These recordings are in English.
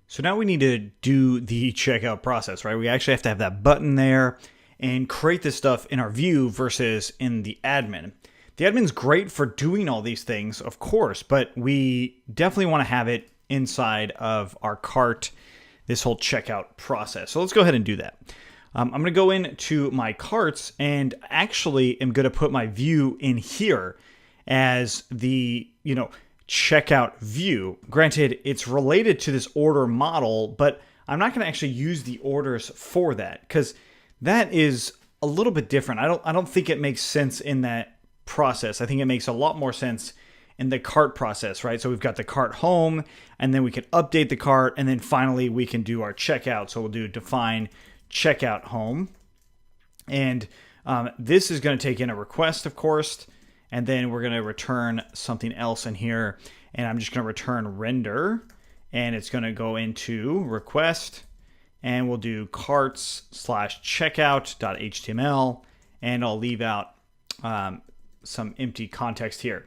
So now we need to do the checkout process, right? We actually have to have that button there and create this stuff in our view versus in the admin. The admin's great for doing all these things, of course, but we definitely want to have it inside of our cart, this whole checkout process. So let's go ahead and do that. I'm going to go into my carts and actually am going to put my view in here as the, checkout view. Granted, it's related to this order model, but I'm not going to actually use the orders for that because that is a little bit different. I don't think it makes sense in that process. I think it makes a lot more sense in the cart process, right? So we've got the cart home, and then we can update the cart, and then finally we can do our checkout. So we'll do define checkout home. And this is going to take in a request, of course, and then we're going to return something else in here. And I'm just going to return render, and it's going to go into request, and we'll do carts/checkout.html, and I'll leave out some empty context here.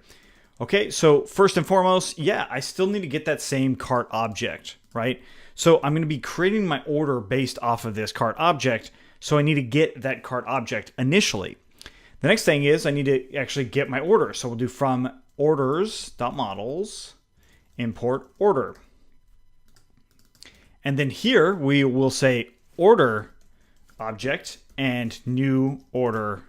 Okay, so first and foremost, I still need to get that same cart object, right? So I'm going to be creating my order based off of this cart object. So I need to get that cart object initially. The next thing is I need to actually get my order. So we'll do from orders.models, import order. And then here we will say order object and new order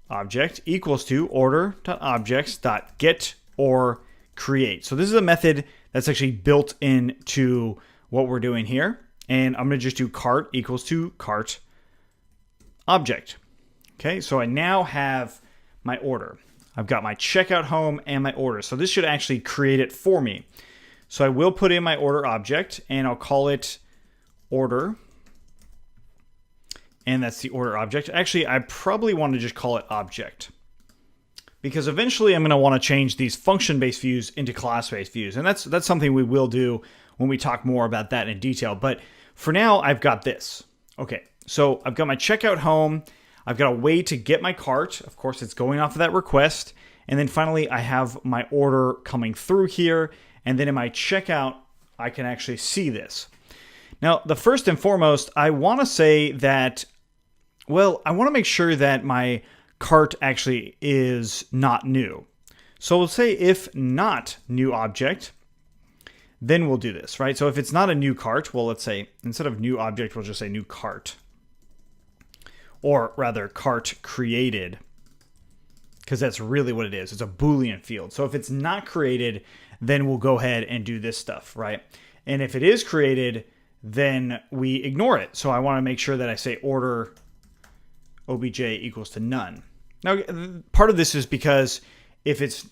object equals to order.objects.get or create. So this is a method that's actually built into what we're doing here. And I'm going to just do cart equals to cart object. Okay, so I now have my order. I've got my checkout home and my order. So this should actually create it for me. So I will put in my order object and I'll call it order. And that's the order object. Actually, I probably want to just call it object because eventually I'm going to want to change these function-based views into class-based views. And that's something we will do when we talk more about that in detail. But for now, I've got this. Okay, so I've got my checkout home. I've got a way to get my cart. Of course, it's going off of that request. And then finally, I have my order coming through here. And then in my checkout, I can actually see this. Now, the first and foremost, I want to say that, I want to make sure that my cart actually is not new. So we'll say if not new object, then we'll do this, right? So if it's not a new cart, well, let's say instead of new object, we'll just say new cart. Or rather, cart created, because that's really what it is. It's a Boolean field. So if it's not created, then we'll go ahead and do this stuff, right? And if it is created, then we ignore it. So I want to make sure that I say order obj equals to none. Now, part of this is because if it's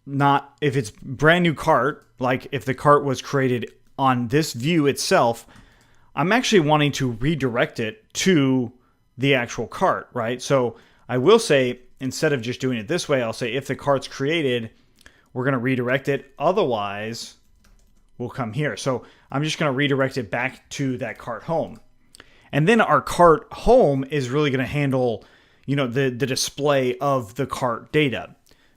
brand new cart, like if the cart was created on this view itself, I'm actually wanting to redirect it to the actual cart, right? So I will say, instead of just doing it this way, I'll say if the cart's created, we're going to redirect it. Otherwise, we'll come here. So I'm just going to redirect it back to that cart home. And then our cart home is really going to handle, the display of the cart data.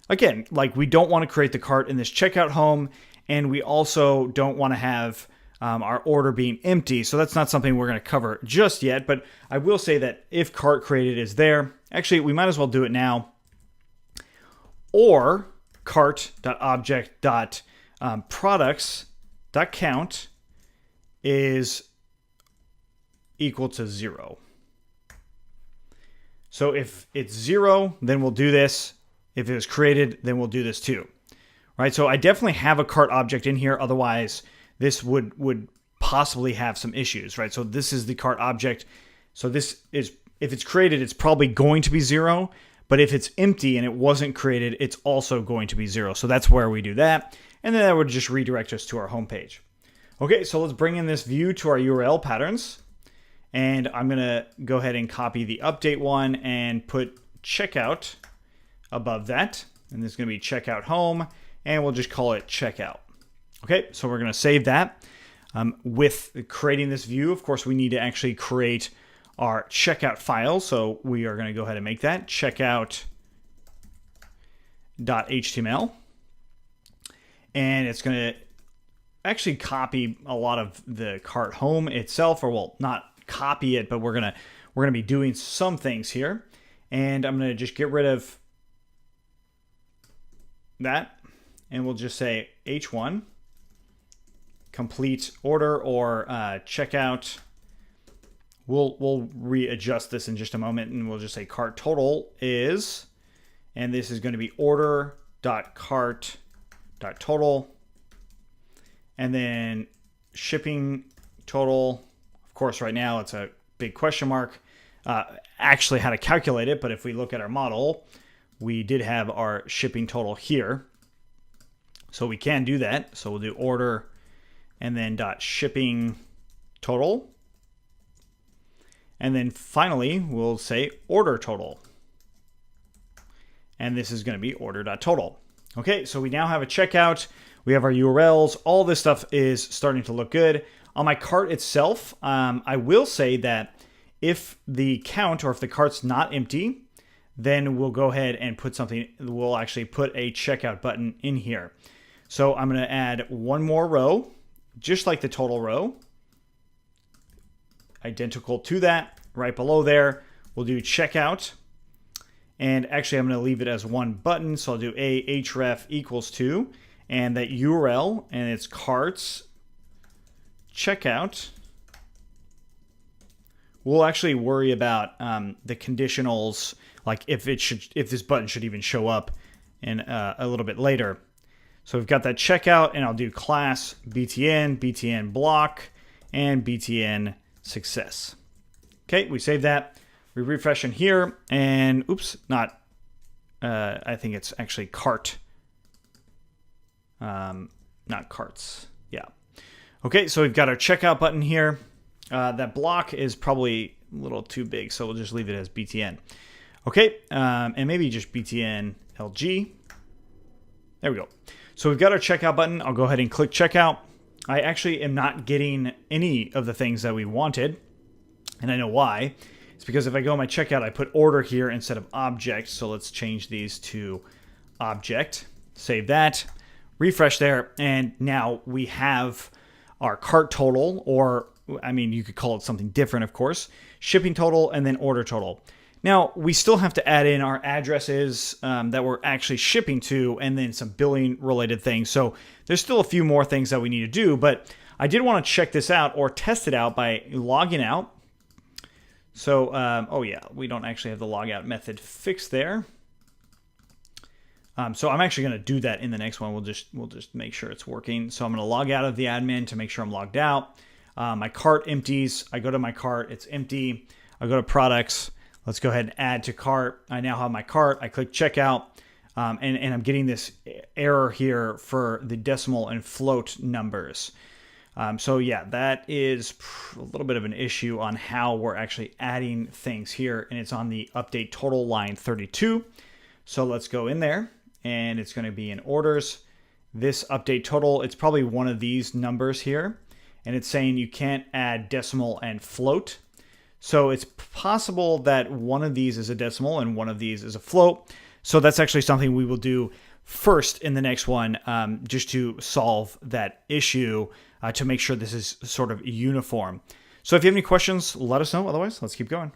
Again, like we don't want to create the cart in this checkout home, and we also don't want to have our order being empty. So that's not something we're going to cover just yet, but I will say that if cart created is there, actually we might as well do it now. Or cart.object.products.count is equal to 0. So if it's 0, then we'll do this. If it was created, then we'll do this too. Right? So I definitely have a cart object in here. Otherwise, this would possibly have some issues, right? So this is the cart object. So this is, if it's created, it's probably going to be 0. But if it's empty and it wasn't created, it's also going to be 0. So that's where we do that. And then that would just redirect us to our home page. Okay, so let's bring in this view to our URL patterns. And I'm going to go ahead and copy the update one and put checkout above that. And this is going to be checkout home. And we'll just call it checkout. Okay, so we're going to save that. With creating this view, of course, we need to actually create our checkout file. So we are going to go ahead and make that checkout.html. And it's going to actually copy a lot of the cart home itself, or well, not copy it, but we're gonna be doing some things here. And I'm gonna just get rid of that, and we'll just say H1 complete order or checkout. We'll readjust this in just a moment, and we'll just say cart total is, and this is going to be order.cart.total, and then shipping total. Of course, right now it's a big question mark. Actually, how to calculate it, but if we look at our model, we did have our shipping total here, so we can do that. So we'll do order and then dot shipping total. And then finally, we'll say order total. And this is going to be order.total. Okay, so we now have a checkout. We have our URLs. All this stuff is starting to look good. On my cart itself, I will say that if the count or if the cart's not empty, then we'll go ahead and put something, we'll actually put a checkout button in here. So I'm going to add one more row, just like the total row. Identical to that, right below there, we'll do checkout. And actually, I'm going to leave it as one button. So I'll do a href equals to, and that URL, and it's carts checkout. We'll actually worry about the conditionals, like if this button should even show up in a little bit later. So we've got that checkout, and I'll do class btn, btn block, and btn success. Okay, we save that. We refresh in here, and oops, not. I think it's actually cart. Not carts. Yeah. Okay, so we've got our checkout button here. That block is probably a little too big, so we'll just leave it as btn. Okay, and maybe just btn lg. There we go. So we've got our checkout button. I'll go ahead and click checkout. I actually am not getting any of the things that we wanted, and I know why. It's because if I go to my checkout, I put order here instead of object. So let's change these to object. Save that. Refresh there, and now we have our cart total, or I mean, you could call it something different, of course. Shipping total and then order total. Now, we still have to add in our addresses that we're actually shipping to, and then some billing related things. So there's still a few more things that we need to do, but I did want to check this out or test it out by logging out. So, oh yeah, we don't actually have the logout method fixed there. So I'm actually going to do that in the next one. We'll just make sure it's working. So I'm going to log out of the admin to make sure I'm logged out. My cart empties. I go to my cart. It's empty. I go to products. Let's go ahead and add to cart. I now have my cart. I click checkout, and I'm getting this error here for the decimal and float numbers. So yeah, that is a little bit of an issue on how we're actually adding things here, and it's on the update total line 32. So let's go in there, and it's going to be in orders. This update total, it's probably one of these numbers here, and it's saying you can't add decimal and float. So it's possible that one of these is a decimal and one of these is a float. So that's actually something we will do first in the next one, just to solve that issue, to make sure this is sort of uniform. So if you have any questions, let us know. Otherwise, let's keep going.